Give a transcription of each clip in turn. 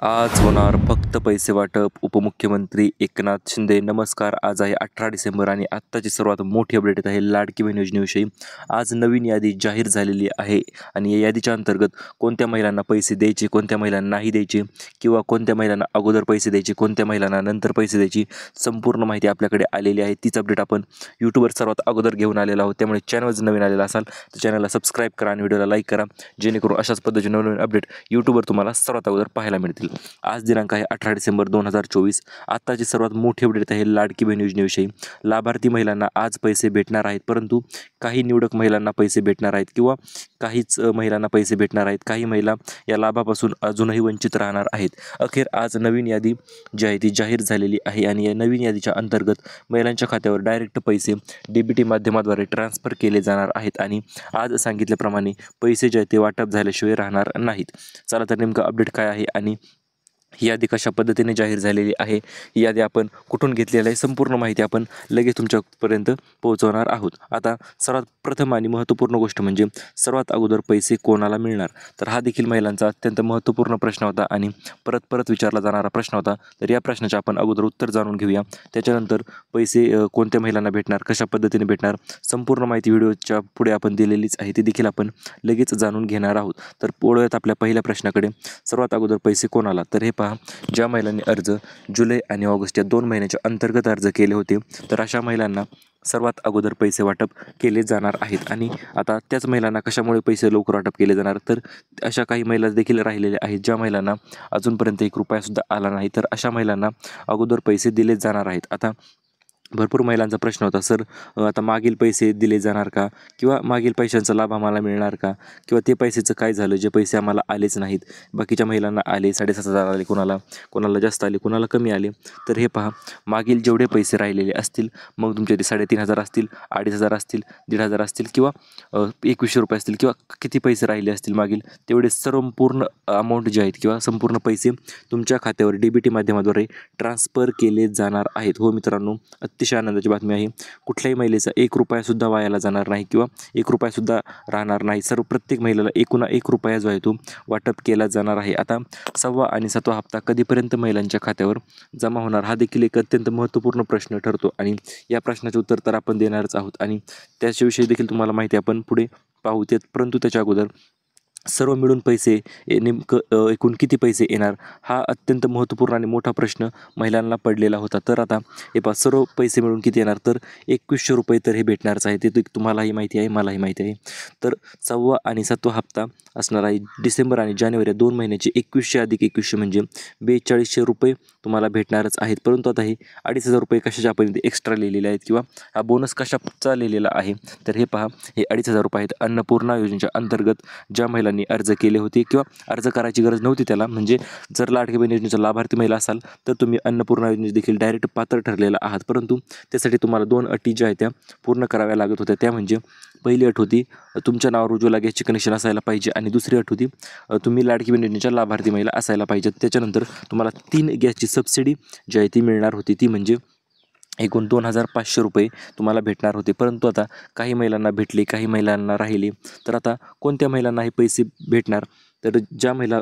आज होणार फक्त पैसे वाटप. उपमुख्यमंत्री एकनाथ शिंदे. नमस्कार. आज आहे 18 डिसेंबर आणि आत्ताची सर्वात मोठी अपडेट येत आहे लाडकी बहीण योजनेविषयी. आज नवीन यादी जाहीर झालेली आहे आणि या यादीच्या अंतर्गत कोणत्या महिलांना पैसे द्यायचे, कोणत्या महिलांना नाही द्यायचे किंवा कोणत्या महिलांना अगोदर पैसे द्यायचे, कोणत्या महिलांना नंतर पैसे द्यायची संपूर्ण माहिती आपल्याकडे आलेली आहे. तीच अपडेट आपण यूट्यूबवर सर्वात अगोदर घेऊन आलेलो आहोत. त्यामुळे चॅनल जर नवीन आलेला असाल तर चॅनलला सबस्क्राईब करा आणि व्हिडिओला लाईक करा, जेणेकरून अशाच पद्धतीने नवीन अपडेट यूट्यूबवर तुम्हाला सर्वात अगोदर पाहायला मिळतील. आज दिनांक आहे 18 डिसेंबर 2024. आत्ताची सर्वात मोठी अपडेट आहे लाडकी बहीण योजनेविषयी. लाभार्थी महिलांना आज पैसे भेटणार आहेत, परंतु काही निवडक महिलांना पैसे भेटणार आहेत किंवा काहीच महिलांना पैसे भेटणार आहेत. काही महिला या लाभापासून अजूनही वंचित राहणार आहेत. अखेर आज नवीन यादी जी आहे ती जाहीर झालेली आहे आणि या नवीन यादीच्या अंतर्गत महिलांच्या खात्यावर डायरेक्ट पैसे DBT माध्यमाद्वारे ट्रान्सफर केले जाणार आहेत आणि आज सांगितल्याप्रमाणे पैसे जे आहेत ते वाटप झाल्याशिवाय राहणार नाहीत. चला तर नेमकं अपडेट काय आहे आणि ही यादी कशा पद्धतीने जाहीर झालेली आहे, ही यादी आपण कुठून घेतलेली आहे, संपूर्ण माहिती आपण लगेच तुमच्यापर्यंत पोहोचवणार आहोत. आता सर्वात प्रथम आणि महत्त्वपूर्ण गोष्ट म्हणजे सर्वात अगोदर पैसे कोणाला मिळणार, तर हा देखील महिलांचा अत्यंत महत्त्वपूर्ण प्रश्न होता आणि परत परत विचारला जाणारा प्रश्न होता. तर या प्रश्नाचे आपण अगोदर उत्तर जाणून घेऊया. त्याच्यानंतर पैसे कोणत्या महिलांना भेटणार, कशा पद्धतीने भेटणार, संपूर्ण माहिती व्हिडिओच्या पुढे आपण दिलेलीच आहे, ती देखील आपण लगेच जाणून घेणार आहोत. तर वळूयात आपल्या पहिल्या प्रश्नाकडे. सर्वात अगोदर पैसे कोणाला, तर हे पहा, ज्या महिलांनी अर्ज जुलै आणि ऑगस्ट या 2 महिन्याच्या अंतर्गत अर्ज केले होते, तर अशा महिलांना सर्वात अगोदर पैसे वाटप केले जाणार आहेत. आणि आता त्याच महिलांना कशामुळे पैसे लवकर वाटप केले जाणार, तर अशा काही महिला देखील राहिलेल्या आहेत ज्या महिलांना अजूनपर्यंत 1 रुपयासुद्धा आला नाही, तर अशा महिलांना अगोदर पैसे दिले जाणार आहेत. आता भरपूर महिलांचा प्रश्न होता, सर आता मागील पैसे दिले जाणार का, किंवा मागील पैशांचा लाभ आम्हाला मिळणार का, किंवा ते पैशाचं काय झालं जे पैसे आम्हाला आलेच नाहीत. बाकीच्या महिलांना आले, 7,500 आले, कोणाला जास्त आले, कोणाला कमी आले. तर हे पहा, मागील जेवढे पैसे राहिलेले असतील, मग तुमचे ते 3,500 असतील, 2,500 असतील, 1,500 असतील किंवा 2,100 रुपये असतील किंवा किती पैसे राहिले असतील मागील, तेवढे संपूर्ण अमाऊंट जे आहेत किंवा संपूर्ण पैसे तुमच्या खात्यावर DBT माध्यमाद्वारे ट्रान्सफर केले जाणार आहेत. हो मित्रांनो, अतिशय आनंदाची बातमी आहे. कुठल्याही महिलेचा 1 रुपयासुद्धा वायाला जाणार नाही किंवा 1 रुपयासुद्धा राहणार नाही. प्रत्येक महिलेला एकूण 1 रुपया जो आहे तो वाटप केला जाणार आहे. आता 6वा आणि 7वा हप्ता कधीपर्यंत महिलांच्या खात्यावर जमा होणार, हा देखील एक अत्यंत महत्त्वपूर्ण प्रश्न ठरतो आणि या प्रश्नाचे उत्तर तर आपण देणारच आहोत आणि त्याच्याविषयी देखील तुम्हाला माहिती आपण पुढे पाहू. परंतु त्याच्या अगोदर सर्व मिळून पैसे नेमकं एकूण किती पैसे येणार, हा अत्यंत महत्त्वपूर्ण आणि मोठा प्रश्न महिलांना पडलेला होता. तर आता हे पहा, सर्व पैसे मिळून किती येणार, तर 2,100 रुपये तर हे भेटणारच आहे. ते तुम्हालाही माहिती आहे, मलाही माहिती आहे. तर 6वा आणि 7वा हप्ता असणार आहे डिसेंबर आणि जानेवारी 2 महिन्याचे 2,100 अधिक 2,100 म्हणजे 4,200 रुपये तुम्हाला भेटणारच आहेत. परंतु आता हे 2,500 रुपये कशाच्या आपण एक्स्ट्रा लिहिलेले आहेत किंवा हा बोनस कशाचा लिहिलेला आहे, तर हे पहा, हे 2,500 रुपये आहेत अन्नपूर्णा योजनेच्या अंतर्गत ज्या महिलांनी अर्ज केले होते किंवा अर्ज करायची गरज नव्हती त्याला. म्हणजे जर लाडकी बहीण योजनेचा लाभार्थी महिला असाल तर तुम्ही अन्नपूर्णा योजनेत देखील डायरेक्ट पात्र ठरलेला आहात. परंतु त्यासाठी तुम्हाला 2 अटी ज्या आहेत त्या पूर्ण कराव्या लागत होत्या. त्या म्हणजे पहिली अट होती, तुमच्या नावावर उज्ज्वला गॅसचे कनेक्शन असायला पाहिजे आणि दुसरी अट होती, तुम्ही लाडकी बहीण योजनेच्या लाभार्थी महिला असायला पाहिजेत. त्याच्यानंतर तुम्हाला 3 गॅसची सबसिडी जी आहे ती मिळणार होती, ती म्हणजे एकूण 2,500 रुपये तुम्हाला भेटणार होते. परंतु आता काही महिलांना भेटले, काही महिलांना राहिले. तर आता कोणत्या महिलांना हे पैसे भेटणार, तर ज्या महिला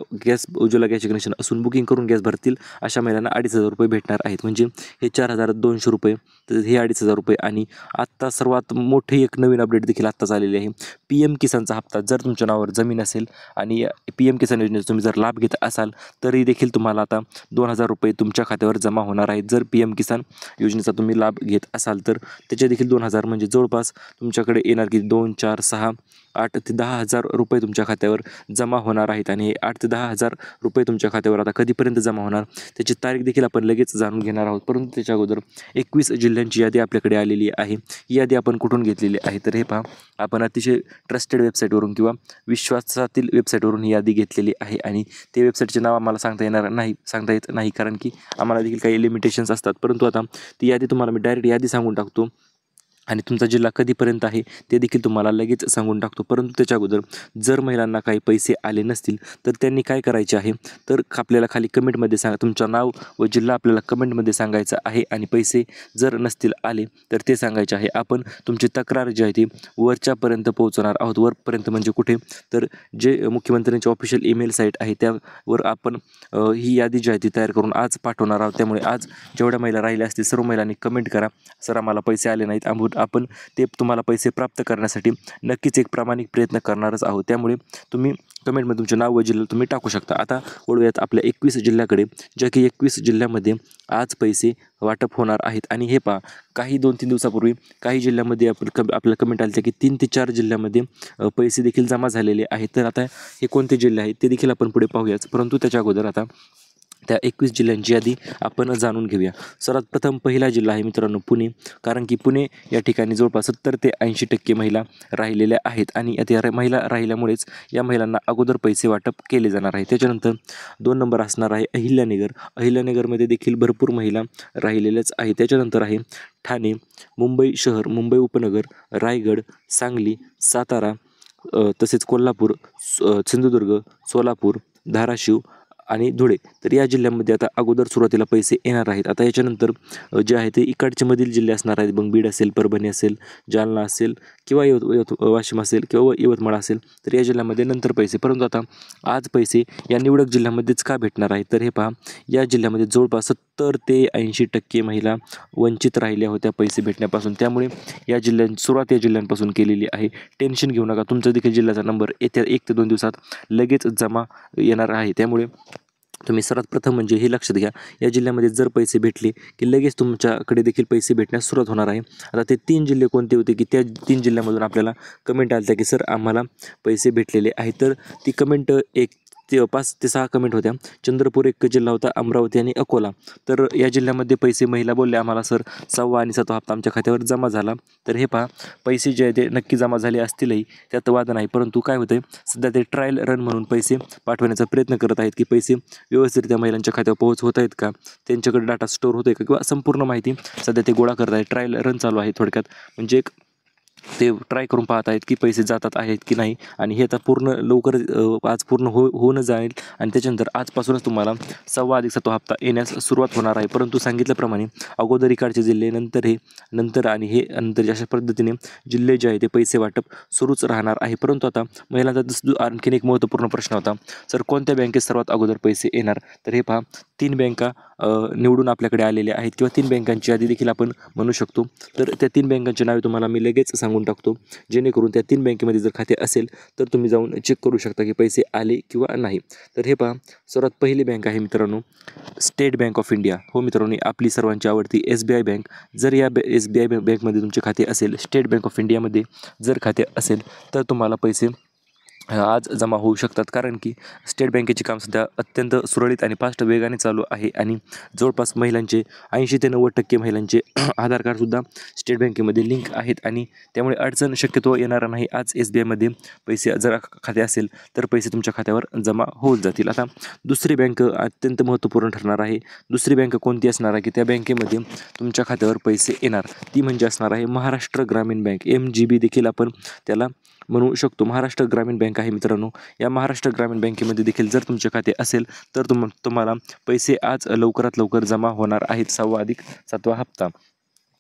उज्ज्वला गॅसचे कनेक्शन असून बुकिंग करून गॅस भरतील अशा महिलांना 2,500 रुपये भेटणार आहेत. म्हणजे हे 4,200 रुपये, तर हे 2,500 रुपये. आणि आत्ता सर्वात मोठी एक नवीन अपडेट देखील आत्ताच आलेली आहे. PM किसानचा हप्ता, जर तुमच्या नावावर जमीन असेल आणि PM किसान योजनेचा तुम्ही जर लाभ घेत असाल तरी देखील तुम्हाला आता 2,000 रुपये तुमच्या खात्यावर जमा होणार आहेत. जर PM किसान योजनेचा तुम्ही लाभ घेत असाल तर त्याचे देखील 2,000 म्हणजे जवळपास तुमच्याकडे येणार की 2, 4, 6, 8 ते 10,000 रुपये तुमच्या खात्यावर जमा होणार आहेत. आणि हे 8 ते 10,000 रुपये तुमच्या खात्यावर आता कधीपर्यंत जमा होणार त्याची तारीख देखील आपण लगेच जाणून घेणार आहोत. परंतु त्याच्या अगोदर 21 जिल्ह्यांची यादी आपल्याकडे आलेली आहे. ही यादी आपण कुठून घेतलेली आहे, तर हे पहा, आपण अतिशय ट्रस्टेड वेबसाईटवरून किंवा विश्वासातील वेबसाईटवरून ही यादी घेतलेली आहे. आणि ते वेबसाईटचे नाव आम्हाला सांगता येत नाही, कारण की आम्हाला देखील काही लिमिटेशन्स असतात. परंतु आता ती यादी तुम्हाला मी डायरेक्ट यादी सांगून टाकतो. आणि तुमचा जिल्हा कधीपर्यंत आहे ते देखील तुम्हाला लगेच सांगून टाकतो. परंतु त्याच्या अगोदर जर महिलांना काही पैसे आले नसतील तर त्यांनी काय करायचे आहे, तर आपल्याला खाली कमेंटमध्ये सांगा, तुमचं नाव व जिल्हा आपल्याला कमेंटमध्ये सांगायचं आहे आणि पैसे जर नसतील आले तर ते सांगायचे आहे. आपण तुमची तक्रार जी आहे ती वरच्यापर्यंत पोहोचवणार आहोत. वरपर्यंत म्हणजे कुठे, तर जे मुख्यमंत्र्यांची ऑफिशियल ईमेल साईट आहे त्यावर आपण ही यादी जी आहे ती तयार करून आज पाठवणार आहोत. त्यामुळे आज जेवढ्या महिला राहिल्या असतील सर्व महिलांनी कमेंट करा, सर आम्हाला पैसे आले नाहीत, आपण ते तुम्हाला पैसे प्राप्त करण्यासाठी नक्कीच एक प्रामाणिक प्रयत्न करणारच आहोत. त्यामुळे तुम्ही कमेंटमध्ये तुमचे नाव व जिल्हा तुम्ही टाकू शकता. आता वळूयात आपल्या 21 जिल्ह्याकडे, ज्या की 21 जिल्ह्यामध्ये आज पैसे वाटप होणार आहेत. आणि हे पहा, काही 2-3 दिवसापूर्वी काही जिल्ह्यामध्ये आपल्याला कमेंट आली की 3 ते 4 जिल्ह्यामध्ये पैसे देखील जमा झालेले आहेत. तर आता हे कोणते जिल्हे आहेत ते देखील आपण पुढे पाहूयाच. परंतु त्याच्या अगोदर आता त्या 21 जिल्ह्यांची यादी आपण जाणून घेऊया. सर्वात प्रथम पहिला जिल्हा आहे मित्रांनो पुणे, कारण की पुणे या ठिकाणी जवळपास 70 ते 80% महिला राहिलेल्या आहेत आणि त्या महिला राहिल्यामुळेच या महिलांना अगोदर पैसे वाटप केले जाणार आहे. त्याच्यानंतर 2 नंबर असणार आहे अहिल्यानगर. अहिल्यानगरमध्ये देखील भरपूर महिला राहिलेल्याच आहेत. त्याच्यानंतर आहे ठाणे, मुंबई शहर, मुंबई उपनगर, रायगड, सांगली, सातारा, तसेच कोल्हापूर, सिंधुदुर्ग, सोलापूर, धाराशिव आणि धुळे. तर या जिल्ह्यामध्ये आता अगोदर सुरुवातीला पैसे येणार आहेत. आता याच्यानंतर जे आहे ते इकडचे मधील जिल्हे असणार आहेत. मग बीड असेल, परभणी असेल, जालना असेल किंवा वाशिम असेल किंवा यवतमाळ असेल, तर या जिल्ह्यामध्ये नंतर पैसे. परंतु आता आज पैसे या निवडक जिल्ह्यामध्येच का भेटणार आहेत, तर हे पहा, या जिल्ह्यामध्ये जवळपास 70 ते 80% महिला वंचित राहिल्या होत्या पैसे भेटण्यापासून. त्यामुळे या सुरुवात या जिल्ह्यांपासून केलेली आहे. टेन्शन घेऊ नका, तुमचा देखील जिल्ह्याचा नंबर येत्या 1 ते 2 दिवसात लगेच जमा येणार आहे. त्यामुळे तुम्ही सर्वात प्रथम म्हणजे हे लक्षात घ्या, या जिल्ह्यामध्ये जर पैसे भेटले की लगेच तुमच्याकडे देखील पैसे भेटण्यास सुरुवात होणार आहे. आता ते 3 जिल्हे कोणते होते की त्या 3 जिल्ह्यामधून आपल्याला कमेंट आल्या की सर आम्हाला पैसे भेटलेले आहेत. तर ती कमेंट 5 ते 6 कमेंट होत्या. चंद्रपूर एक जिल्हा होता, अमरावती आणि अकोला. तर या जिल्ह्यामध्ये पैसे महिला बोलल्या आम्हाला सर 6वा आणि 7वा हप्ता आमच्या खात्यावर जमा झाला. तर हे पहा, पैसे जे आहे ते नक्की जमा झाले असतीलही, त्यात वाद नाही. परंतु काय होतं, सध्या ते ट्रायल रन म्हणून पैसे पाठवण्याचा प्रयत्न करत आहेत की पैसे व्यवस्थितरित्या महिलांच्या खात्यावर पोहोच होत आहेत का, त्यांच्याकडे डाटा स्टोअर होतोय का, किंवा संपूर्ण माहिती सध्या ते गोळा करत आहेत. ट्रायल रन चालू आहे थोडक्यात, म्हणजे एक ते ट्राय करून पाहत आहेत की पैसे जातात आहेत की नाही. आणि हे आता पूर्ण लवकर आज पूर्ण होऊन जाईल आणि त्याच्यानंतर आजपासूनच तुम्हाला 6वा अधिक 7वा हप्ता येण्यास सुरुवात होणार आहे. परंतु सांगितल्याप्रमाणे अगोदर इकडचे जिल्हे, नंतर आणि नंतर अशा पद्धतीने जिल्हे जे आहे ते पैसे वाटप सुरूच राहणार आहे. परंतु आता महिलांचा आणखीन एक महत्त्वपूर्ण प्रश्न होता, सर कोणत्या बँकेत सर्वात अगोदर पैसे येणार. तर हे पहा, 3 बँका निवडून आपल्याकडे आलेल्या आहेत किंवा 3 बँकांची यादी देखील आपण म्हणू शकतो. तर त्या 3 बँकांची नावे तुम्हाला मी लगेच सांगून टाकतो, जेणेकरून त्या 3 बँकेमध्ये जर खाते असेल तर तुम्ही जाऊन चेक करू शकता की पैसे आले किंवा नाही. तर हे पहा, सर्वात पहिली बँक आहे मित्रांनो स्टेट बँक ऑफ इंडिया. हो मित्रांनो, आपली सर्वांची आवडती SBI बँक. जर या SBI बँकमध्ये तुमचे खाते असेल, स्टेट बँक ऑफ इंडियामध्ये जर खाते असेल तर तुम्हाला पैसे आज जमा होऊ शकतात. कारण की स्टेट बँकेचे काम सध्या अत्यंत सुरळीत आणि फास्ट वेगाने चालू आहे आणि जवळपास महिलांचे 80 ते 90% महिलांचे आधार कार्डसुद्धा स्टेट बँकेमध्ये लिंक आहेत आणि त्यामुळे अडचण शक्यतो येणार नाही. आज SBIमध्ये पैसे जर खाते असेल तर पैसे तुमच्या खात्यावर जमा होऊन जातील. आता दुसरी बँक अत्यंत महत्त्वपूर्ण ठरणार आहे. दुसरी बँक कोणती असणार आहे की त्या बँकेमध्ये तुमच्या खात्यावर पैसे येणार, ती म्हणजे असणार आहे महाराष्ट्र ग्रामीण बँक. MGB देखील आपण त्याला म्हणू शकतो. महाराष्ट्र ग्रामीण बँक आहे मित्रांनो. या महाराष्ट्र ग्रामीण बँकेमध्ये देखील जर तुमचे खाते असेल तर तुम्हाला पैसे आज लवकरात लवकर जमा होणार आहेत, 6वा अधिक 7वा हप्ता.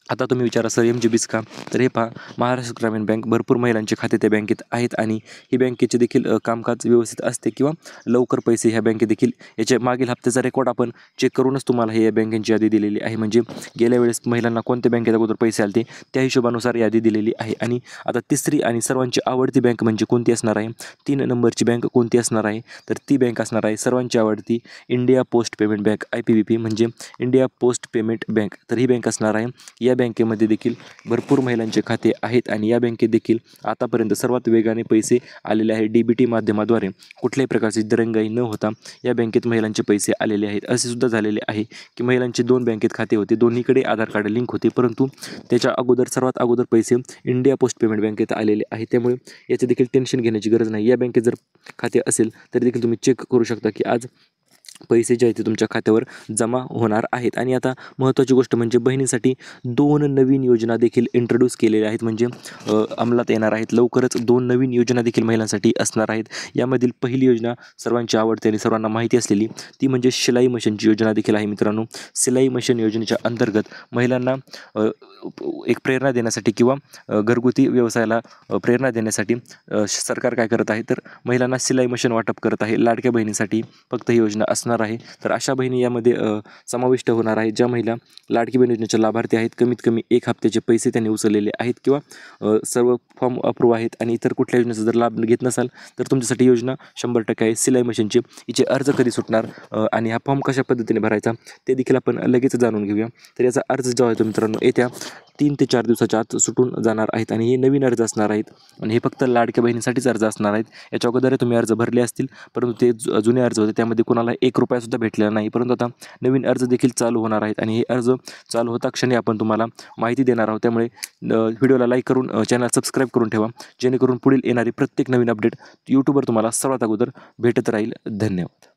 आता तुम्ही विचारा सर MGBच का, तर हे पहा, महाराष्ट्र ग्रामीण बँक भरपूर महिलांचे खाते त्या बँकेत आहेत आणि ही बँकेचे देखील कामकाज व्यवस्थित असते किंवा लवकर पैसे ह्या बँकेत देखील याच्या मागील हप्त्याचा रेकॉर्ड आपण चेक करूनच तुम्हाला हे या बँकेची यादी दिलेली आहे. म्हणजे गेल्या वेळेस महिलांना कोणत्या बँकेत अगोदर पैसे आले त्या हिशोबानुसार यादी दिलेली आहे. आणि आता तिसरी आणि सर्वांची आवडती बँक म्हणजे कोणती असणार आहे, 3 नंबरची बँक कोणती असणार आहे, तर ती बँक असणार आहे सर्वांची आवडती India post payment bank, IPPB म्हणजे इंडिया पोस्ट पेमेंट बँक. तर ही बँक असणार आहे. या बँकेमध्ये देखील भरपूर महिलांचे खाते आहेत आणि या बँकेत देखील आतापर्यंत सर्वात वेगाने पैसे आलेले आहेत. DBT माध्यमाद्वारे कुठल्याही प्रकारची दिरंगाई न होता या बँकेत महिलांचे पैसे आलेले आहेत. असे सुद्धा झालेले आहे की महिलांचे 2 बँकेत खाते होते, दोन्हीकडे आधार कार्ड लिंक होते, परंतु त्याच्या अगोदर सर्वात अगोदर पैसे इंडिया पोस्ट पेमेंट बँकेत आलेले आहेत. त्यामुळे याचे देखील टेन्शन घेण्याची गरज नाही. या बँकेत जर खाते असेल तरी देखील तुम्ही चेक करू शकता की आज पैसे जे आहेत ते तुमच्या खात्यावर जमा होणार आहेत. आणि आता महत्त्वाची गोष्ट म्हणजे बहिणीसाठी 2 नवीन योजना देखील इंट्रोड्यूस केलेल्या आहेत, म्हणजे अंमलात येणार आहेत. लवकरच 2 नवीन योजना देखील महिलांसाठी असणार आहेत. यामधील पहिली योजना सर्वांची आवडते आणि सर्वांना माहिती असलेली ती म्हणजे शिलाई मशीनची योजना देखील आहे मित्रांनो. शिलाई मशीन योजनेच्या अंतर्गत महिलांना एक प्रेरणा देण्यासाठी किंवा घरगुती व्यवसायाला प्रेरणा देण्यासाठी सरकार काय करत आहे, तर महिलांना शिलाई मशीन वाटप करत आहे. लाडक्या बहिणीसाठी फक्त ही योजना असणार आहे. तर अशा बहिणी यामध्ये समाविष्ट होणार आहेत ज्या महिला लाडकी बहीण योजनेच्या लाभार्थी आहेत, कमीत कमी 1 हप्त्याचे पैसे त्यांनी उचललेले आहेत किंवा सर्व फॉर्म अप्रूव्ह आहेत आणि इतर कुठल्या योजनेचा जर लाभ घेत नसाल तर तुमच्यासाठी योजना 100% आहे शिलाई मशीनची. हिचे अर्ज कधी सुटणार आणि हा फॉर्म कशा पद्धतीने भरायचा ते देखील आपण लगेच जाणून घेऊया. तर याचा अर्ज जो आहे तो मित्रांनो येत्या 3 ते 4 दिवसाच्या आत सुटून जाणार आहेत आणि हे नवीन अर्ज असणार आहेत आणि हे फक्त लाडक्या बहिणीसाठीच अर्ज असणार आहेत. याच्या अगोदर तुम्ही अर्ज भरले असतील, परंतु ते जुने अर्ज होते त्यामध्ये कोणाला 1 रुपयासुद्धा भेटलेला नाही. परंतु आता नवीन अर्ज देखील चालू होणार आहेत आणि हे अर्ज चालू होता क्षणी आपण तुम्हाला माहिती देणार आहोत. त्यामुळे व्हिडिओला लाईक करून चॅनल सबस्क्राईब करून ठेवा, जेणेकरून पुढील येणारी प्रत्येक नवीन अपडेट यूट्यूबवर तुम्हाला सर्वात अगोदर भेटत राहील. धन्यवाद.